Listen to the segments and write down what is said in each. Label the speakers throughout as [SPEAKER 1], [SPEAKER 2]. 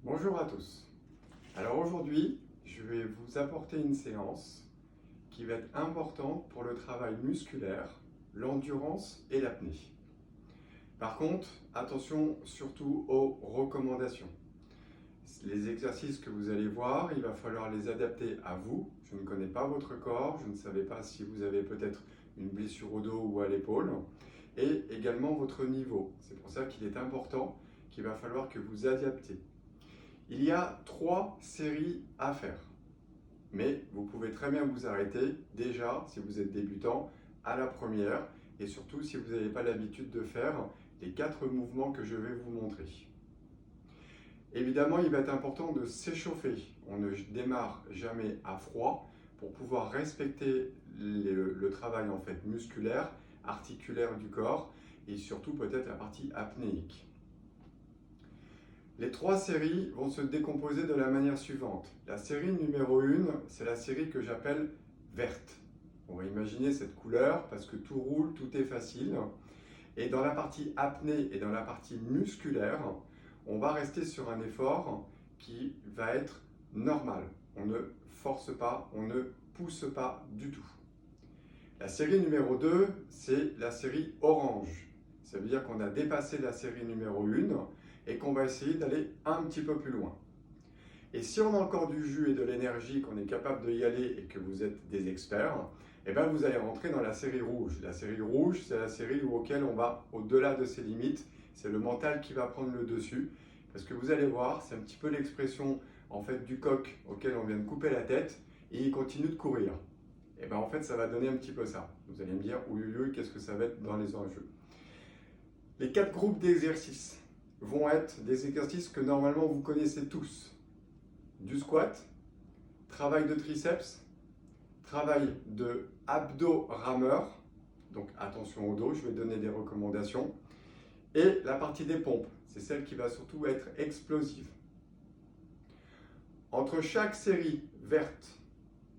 [SPEAKER 1] Bonjour à tous. Alors aujourd'hui, je vais vous apporter une séance qui va être importante pour le travail musculaire, l'endurance et l'apnée. Par contre, attention surtout aux recommandations. Les exercices que vous allez voir, il va falloir les adapter à vous. Je ne connais pas votre corps, je ne savais pas si vous avez peut-être une blessure au dos ou à l'épaule, et également votre niveau. C'est pour ça qu'il est important qu'il va falloir que vous adaptez. Il y a 3 séries à faire, mais vous pouvez très bien vous arrêter déjà, si vous êtes débutant, à la première, et surtout si vous n'avez pas l'habitude de faire les 4 mouvements que je vais vous montrer. Évidemment, il va être important de s'échauffer. On ne démarre jamais à froid pour pouvoir respecter le travail en fait musculaire, articulaire du corps, et surtout peut-être la partie apnéique. Les 3 séries vont se décomposer de la manière suivante. La série numéro 1, c'est la série que j'appelle verte. On va imaginer cette couleur parce que tout roule, tout est facile. Et dans la partie apnée et dans la partie musculaire, on va rester sur un effort qui va être normal. On ne force pas, on ne pousse pas du tout. La série numéro 2, c'est la série orange. Ça veut dire qu'on a dépassé la série numéro 1 et qu'on va essayer d'aller un petit peu plus loin. Et si on a encore du jus et de l'énergie, qu'on est capable d'y aller et que vous êtes des experts, eh bien vous allez rentrer dans la série rouge. La série rouge, c'est la série auquel on va au-delà de ses limites. C'est le mental qui va prendre le dessus. Parce que vous allez voir, c'est un petit peu l'expression en fait, du coq auquel on vient de couper la tête et il continue de courir. Et bien en fait, ça va donner un petit peu ça. Vous allez me dire, oui, qu'est-ce que ça va être dans les enjeux. Les 4 groupes d'exercices vont être des exercices que normalement vous connaissez tous. Du squat, travail de triceps, travail de abdos-rameur, donc attention au dos, je vais donner des recommandations, et la partie des pompes, c'est celle qui va surtout être explosive. Entre chaque série verte,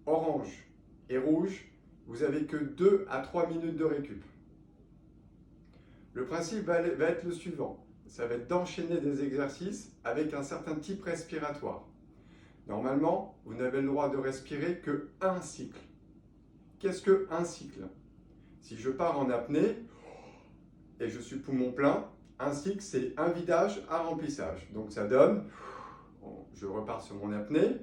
[SPEAKER 1] orange et rouge, vous n'avez que 2 à 3 minutes de récup. Le principe va être le suivant. Ça va être d'enchaîner des exercices avec un certain type respiratoire. Normalement, vous n'avez le droit de respirer que un cycle. Qu'est-ce que un cycle? Si je pars en apnée et je suis poumon plein, un cycle c'est un vidage à remplissage. Donc ça donne, je repars sur mon apnée.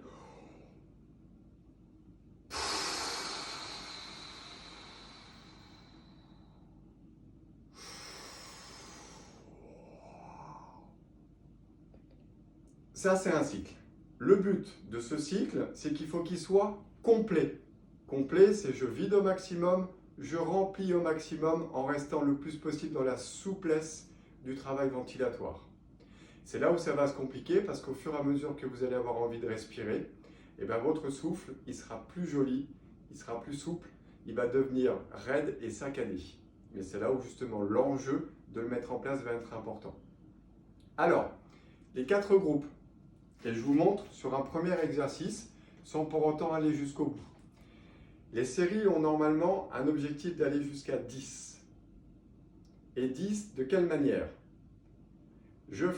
[SPEAKER 1] Ça, c'est un cycle. Le but de ce cycle, c'est qu'il faut qu'il soit complet. Complet, c'est je vide au maximum, je remplis au maximum en restant le plus possible dans la souplesse du travail ventilatoire. C'est là où ça va se compliquer parce qu'au fur et à mesure que vous allez avoir envie de respirer, eh bien votre souffle, il sera plus joli, il sera plus souple, il va devenir raide et saccadé. Mais c'est là où justement l'enjeu de le mettre en place va être important. Alors, les 4 groupes. Et je vous montre sur un premier exercice, sans pour autant aller jusqu'au bout. Les séries ont normalement un objectif d'aller jusqu'à 10. Et 10, de quelle manière? Je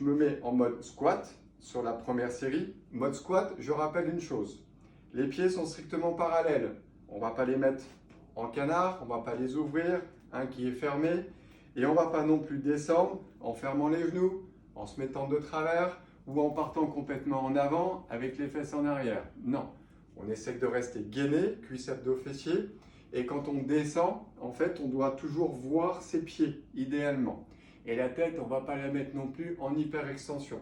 [SPEAKER 1] me mets en mode squat sur la première série. Mode squat, je rappelle une chose. Les pieds sont strictement parallèles. On ne va pas les mettre en canard, on ne va pas les ouvrir, un qui est fermé. Et on ne va pas non plus descendre en fermant les genoux, en se mettant de travers ou en partant complètement en avant avec les fesses en arrière. Non, on essaie de rester gainé, cuisse abdos fessiers. Et quand on descend, en fait, on doit toujours voir ses pieds, idéalement. Et la tête, on ne va pas la mettre non plus en hyper extension.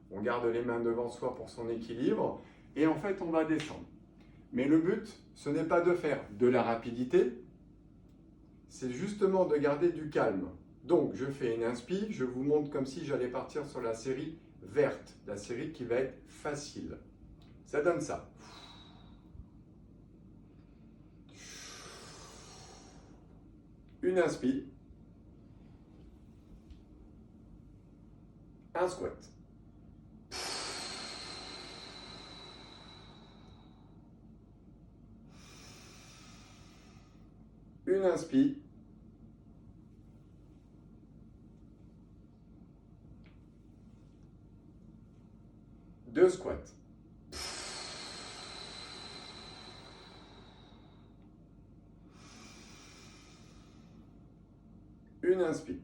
[SPEAKER 1] On garde les mains devant soi pour son équilibre. Et en fait, on va descendre. Mais le but, ce n'est pas de faire de la rapidité, c'est justement de garder du calme. Donc, je fais une inspi, je vous montre comme si j'allais partir sur la série verte, la série qui va être facile. Ça donne ça. Une inspi, un squat. Une inspi, 2 squats. Une inspire.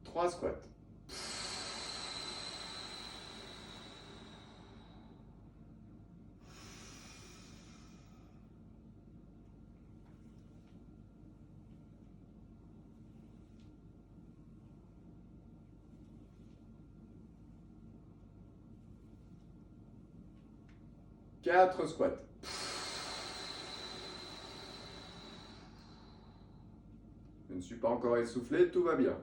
[SPEAKER 1] 3 squats. 4 squats. Je ne suis pas encore essoufflé, tout va bien.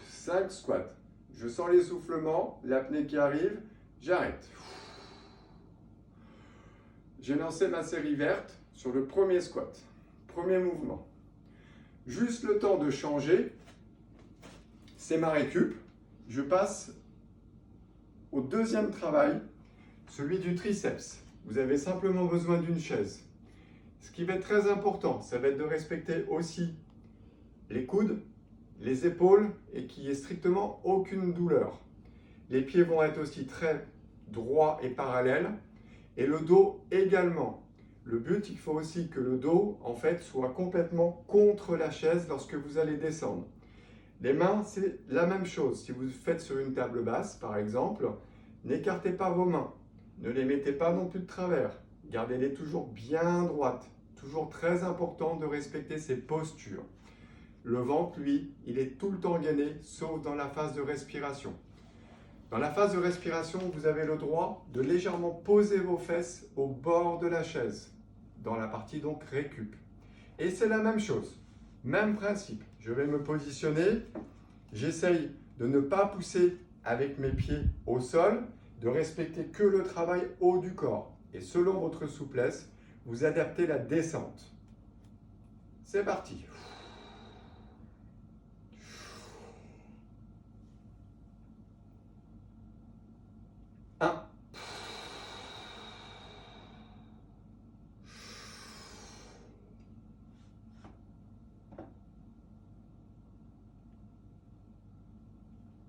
[SPEAKER 1] 5 squats. Je sens l'essoufflement, l'apnée qui arrive, j'arrête. J'ai lancé ma série verte sur le premier squat, premier mouvement. Juste le temps de changer, c'est ma récup. Je passe au deuxième travail, celui du triceps. Vous avez simplement besoin d'une chaise. Ce qui va être très important, ça va être de respecter aussi les coudes, les épaules et qu'il n'y ait strictement aucune douleur. Les pieds vont être aussi très droits et parallèles et le dos également. Le but, il faut aussi que le dos en fait soit complètement contre la chaise lorsque vous allez descendre. Les mains, c'est la même chose. Si vous faites sur une table basse, par exemple, n'écartez pas vos mains. Ne les mettez pas non plus de travers. Gardez-les toujours bien droites. Toujours très important de respecter ces postures. Le ventre, lui, il est tout le temps gainé, sauf dans la phase de respiration. Dans la phase de respiration, vous avez le droit de légèrement poser vos fesses au bord de la chaise, dans la partie donc récup. Et c'est la même chose, même principe. Je vais me positionner, j'essaye de ne pas pousser avec mes pieds au sol, de respecter que le travail haut du corps. Et selon votre souplesse, vous adaptez la descente. C'est parti. 1.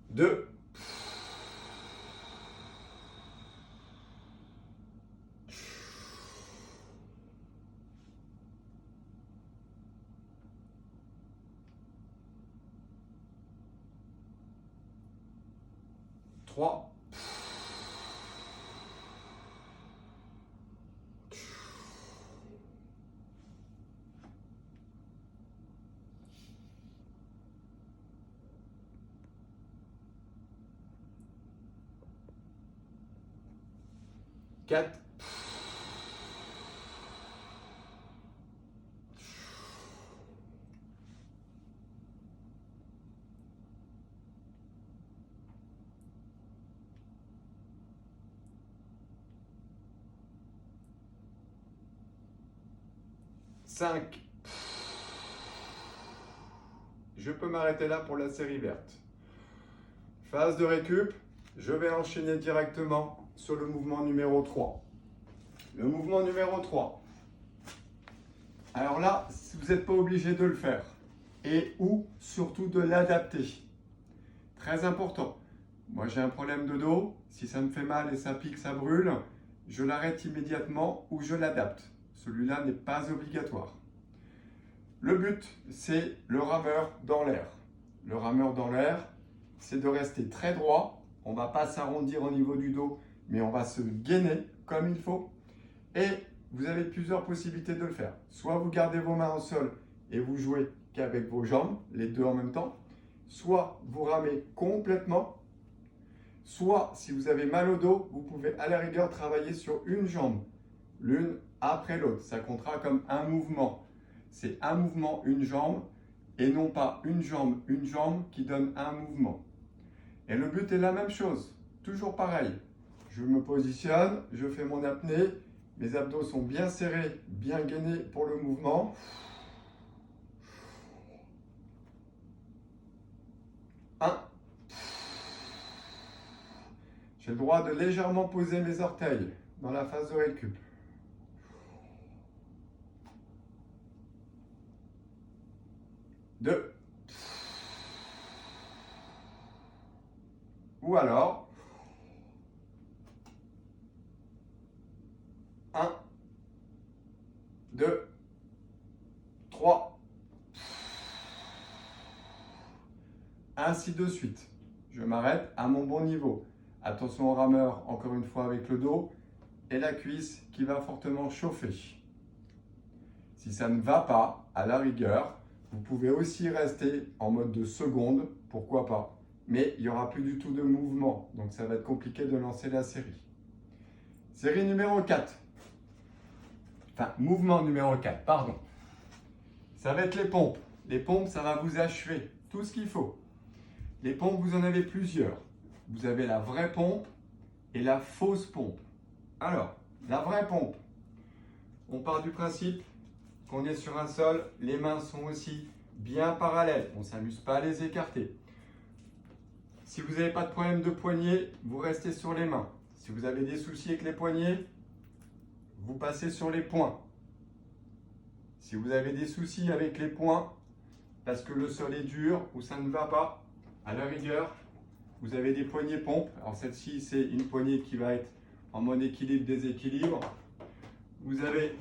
[SPEAKER 1] 2. 3. 4. 5. Je peux m'arrêter là pour la série verte. Phase de récup, je vais enchaîner directement sur le mouvement numéro 3. Le mouvement numéro 3. Alors là, vous n'êtes pas obligé de le faire. Et ou surtout de l'adapter. Très important. Moi j'ai un problème de dos. Si ça me fait mal et ça pique, ça brûle, je l'arrête immédiatement ou je l'adapte. Celui-là n'est pas obligatoire. Le but, c'est le rameur dans l'air. Le rameur dans l'air, c'est de rester très droit. On ne va pas s'arrondir au niveau du dos, mais on va se gainer comme il faut. Et vous avez plusieurs possibilités de le faire. Soit vous gardez vos mains au sol et vous jouez qu'avec vos jambes, les deux en même temps. Soit vous ramez complètement. Soit, si vous avez mal au dos, vous pouvez à la rigueur travailler sur une jambe, l'une après l'autre. Ça comptera comme un mouvement. C'est un mouvement, une jambe, et non pas une jambe qui donne un mouvement. Et le but est la même chose, toujours pareil. Je me positionne, je fais mon apnée, Mes abdos sont bien serrés, bien gainés pour le mouvement. Un. J'ai le droit de légèrement poser mes orteils dans la phase de récup. 2. Ou alors, 1, 2, 3. Ainsi de suite. Je m'arrête à mon bon niveau. Attention au rameur, encore une fois avec le dos et la cuisse qui va fortement chauffer. Si ça ne va pas, à la rigueur, vous pouvez aussi rester en mode de seconde, pourquoi pas. Mais il n'y aura plus du tout de mouvement, donc ça va être compliqué de lancer la série. Série numéro 4. Enfin, mouvement numéro 4, pardon. Ça va être les pompes. Les pompes, ça va vous achever tout ce qu'il faut. Les pompes, vous en avez plusieurs. Vous avez la vraie pompe et la fausse pompe. Alors, la vraie pompe, on part du principe qu'on est sur un sol, les mains sont aussi bien parallèles. On ne s'amuse pas à les écarter. Si vous n'avez pas de problème de poignet, vous restez sur les mains. Si vous avez des soucis avec les poignets, vous passez sur les poings. Si vous avez des soucis avec les poings, parce que le sol est dur ou ça ne va pas, à la rigueur, vous avez des poignées pompes. Alors celle-ci, c'est une poignée qui va être en mode équilibre-déséquilibre. Vous avez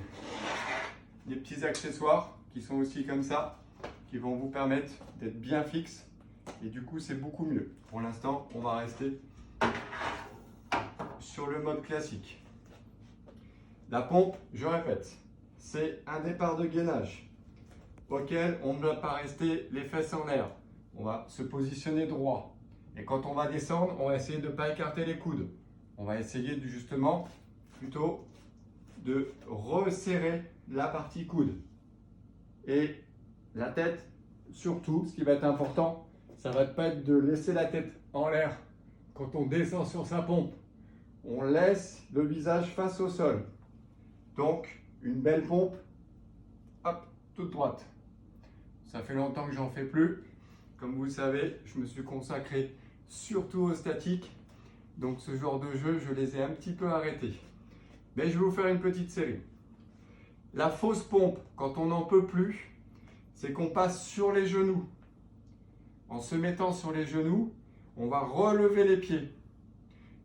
[SPEAKER 1] des petits accessoires qui sont aussi comme ça, qui vont vous permettre d'être bien fixe. Et du coup, c'est beaucoup mieux. Pour l'instant, on va rester sur le mode classique. La pompe, je répète, c'est un départ de gainage auquel on ne va pas rester les fesses en l'air. On va se positionner droit. Et quand on va descendre, on va essayer de ne pas écarter les coudes. On va essayer justement plutôt de resserrer la partie coude. Et la tête, surtout, ce qui va être important, ça va pas être de laisser la tête en l'air quand on descend sur sa pompe. On laisse le visage face au sol. Donc, une belle pompe, hop, toute droite. Ça fait longtemps que j'en fais plus. Comme vous le savez, je me suis consacré surtout au statique. Donc ce genre de jeu, je les ai un petit peu arrêtés. Mais je vais vous faire une petite série. La fausse pompe, quand on n'en peut plus, c'est qu'on passe sur les genoux. En se mettant sur les genoux, on va relever les pieds.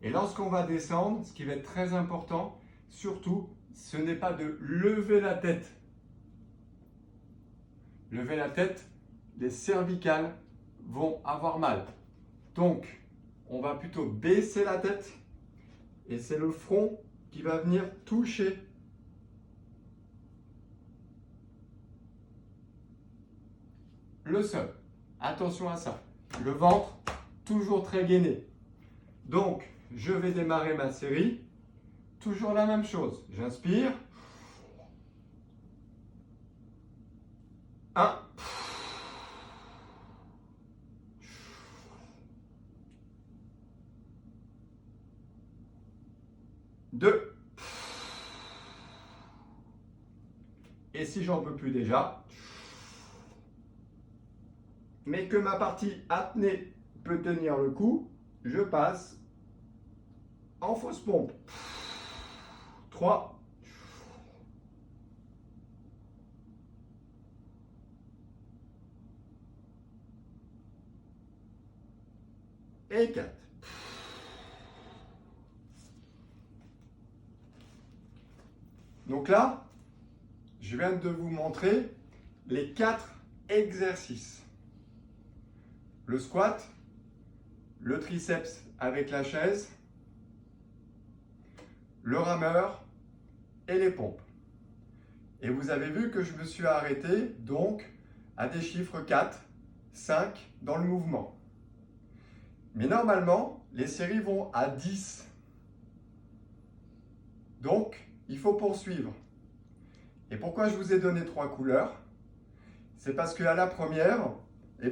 [SPEAKER 1] Et lorsqu'on va descendre, ce qui va être très important, surtout, ce n'est pas de lever la tête. Lever la tête, les cervicales vont avoir mal. Donc, on va plutôt baisser la tête et c'est le front qui va venir toucher le sol. Attention à ça. Le ventre, toujours très gainé. Donc, je vais démarrer ma série. Toujours la même chose. J'inspire. 1. 2. Et si j'en peux plus déjà, mais que ma partie apnée peut tenir le coup, je passe en fausse pompe. 3. Et 4. Donc là, je viens de vous montrer les 4 exercices. Le squat, le triceps avec la chaise, le rameur et les pompes. Et vous avez vu que je me suis arrêté donc à des chiffres 4, 5 dans le mouvement. Mais normalement, les séries vont à 10. Donc, il faut poursuivre. Et pourquoi je vous ai donné 3 couleurs? C'est parce qu'à la première,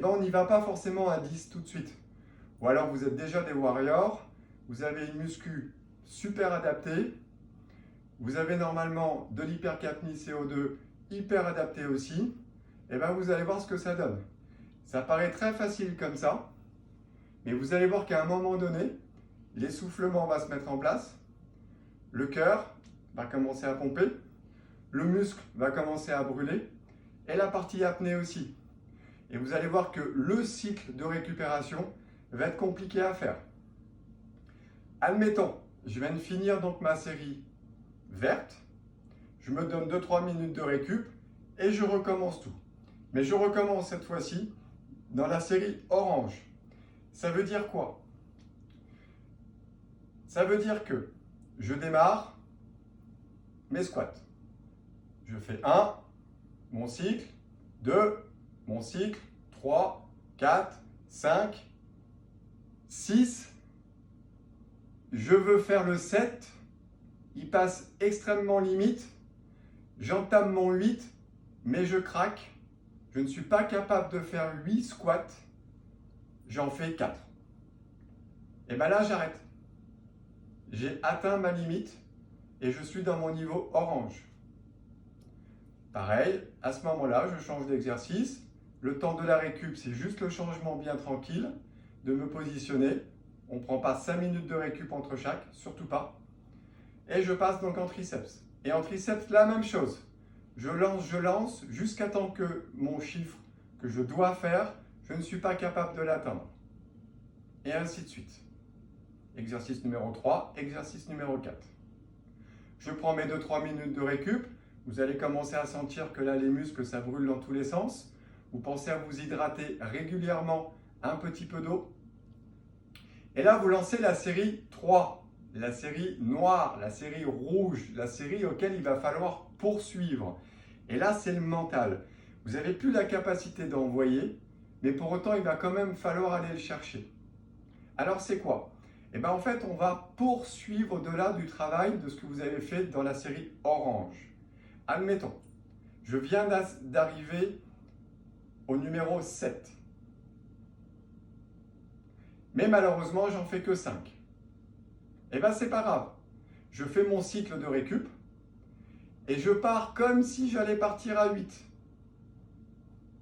[SPEAKER 1] on n'y va pas forcément à 10 tout de suite. Ou alors vous êtes déjà des warriors, vous avez une muscu super adaptée, vous avez normalement de l'hypercapnie CO2 hyper adapté aussi, et bien vous allez voir ce que ça donne. Ça paraît très facile comme ça, mais vous allez voir qu'à un moment donné, l'essoufflement va se mettre en place, le cœur va commencer à pomper, le muscle va commencer à brûler, et la partie apnée aussi. Et vous allez voir que le cycle de récupération va être compliqué à faire. Admettons, je viens de finir donc ma série verte, je me donne 2-3 minutes de récup et je recommence tout. Mais je recommence cette fois-ci dans la série orange. Ça veut dire quoi? Ça veut dire que je démarre mes squats. Je fais 1, mon cycle, 2, mon cycle, 3, 4, 5, 6. Je veux faire le 7. Il passe extrêmement limite. J'entame mon 8, mais je craque. Je ne suis pas capable de faire 8 squats. J'en fais 4. Et bien là, j'arrête. J'ai atteint ma limite et je suis dans mon niveau orange. Pareil, à ce moment-là, je change d'exercice. Le temps de la récup, c'est juste le changement bien tranquille de me positionner. On ne prend pas 5 minutes de récup entre chaque, surtout pas. Et je passe donc en triceps. Et en triceps, la même chose. Je lance, jusqu'à temps que mon chiffre que je dois faire, je ne suis pas capable de l'atteindre. Et ainsi de suite. Exercice numéro 3, exercice numéro 4. Je prends mes 2-3 minutes de récup. Vous allez commencer à sentir que là, les muscles, ça brûle dans tous les sens. Vous pensez à vous hydrater régulièrement un petit peu d'eau. Et là, vous lancez la série 3, la série noire, la série rouge, la série auquel il va falloir poursuivre. Et là, c'est le mental. Vous n'avez plus la capacité d'envoyer, mais pour autant, il va quand même falloir aller le chercher. Alors, c'est quoi? Eh bien, en fait, on va poursuivre au-delà du travail de ce que vous avez fait dans la série orange. Admettons, je viens d'arriver au numéro 7. Mais malheureusement, j'en fais que 5. Eh bien, c'est pas grave. Je fais mon cycle de récup et je pars comme si j'allais partir à 8.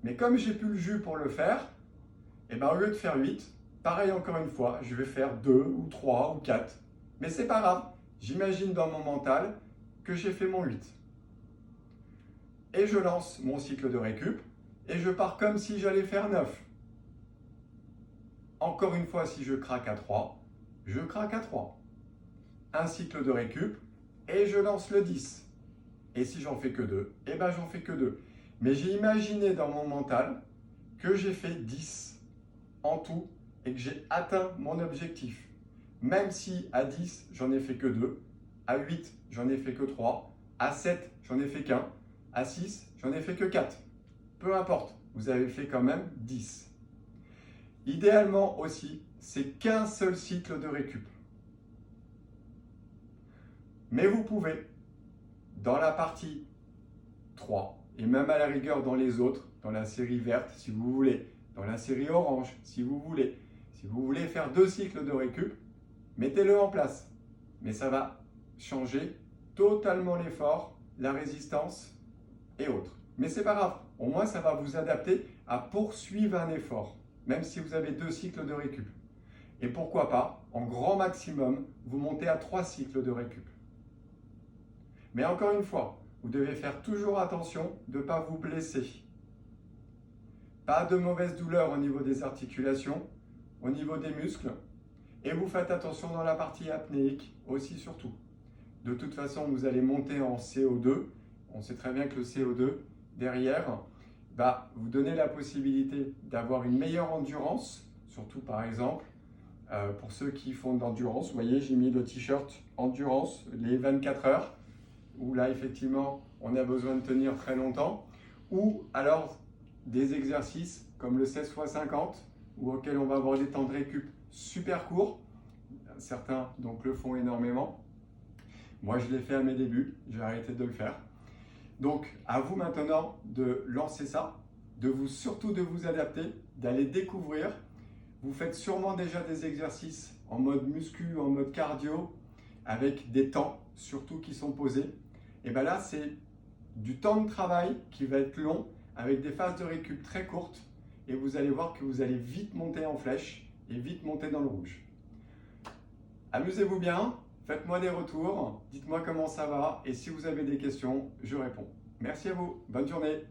[SPEAKER 1] Mais comme j'ai plus le jus pour le faire, eh bien, au lieu de faire 8, pareil encore une fois, je vais faire 2 ou 3 ou 4. Mais c'est pas grave. J'imagine dans mon mental que j'ai fait mon 8. Et je lance mon cycle de récup et je pars comme si j'allais faire 9. Encore une fois, si je craque à 3, je craque à 3. Un cycle de récup et je lance le 10. Et si j'en fais que 2, eh bien j'en fais que 2. Mais j'ai imaginé dans mon mental que j'ai fait 10 en tout et que j'ai atteint mon objectif. Même si à 10, j'en ai fait que 2, à 8, j'en ai fait que 3, à 7, j'en ai fait qu'un, à 6, j'en ai fait que 4. Peu importe, vous avez fait quand même 10. Idéalement aussi, c'est qu'un seul cycle de récup. Mais vous pouvez, dans la partie 3, et même à la rigueur dans les autres, dans la série verte si vous voulez, dans la série orange si vous voulez faire 2 cycles de récup, mettez-le en place. Mais ça va changer totalement l'effort, la résistance et autres. Mais c'est pas grave, au moins ça va vous adapter à poursuivre un effort, même si vous avez 2 cycles de récup. Et pourquoi pas, en grand maximum, vous montez à 3 cycles de récup. Mais encore une fois, vous devez faire toujours attention de ne pas vous blesser. Pas de mauvaise douleur au niveau des articulations, au niveau des muscles. Et vous faites attention dans la partie apnéique aussi surtout. De toute façon, vous allez monter en CO2. On sait très bien que le CO2, derrière, vous donnez la possibilité d'avoir une meilleure endurance, surtout par exemple, pour ceux qui font de l'endurance. Vous voyez, j'ai mis le t-shirt endurance, les 24 heures, où là, effectivement, on a besoin de tenir très longtemps. Ou alors, des exercices comme le 16 x 50, auxquels on va avoir des temps de récup super courts. Certains donc le font énormément. Moi, je l'ai fait à mes débuts, j'ai arrêté de le faire. Donc, à vous maintenant de lancer ça, surtout de vous adapter, d'aller découvrir. Vous faites sûrement déjà des exercices en mode muscu, en mode cardio. avec des temps surtout qui sont posés. Et bien là, c'est du temps de travail qui va être long, avec des phases de récup très courtes, et vous allez voir que vous allez vite monter en flèche et vite monter dans le rouge. Amusez-vous bien, faites-moi des retours, dites-moi comment ça va, et si vous avez des questions, je réponds. Merci à vous, bonne journée.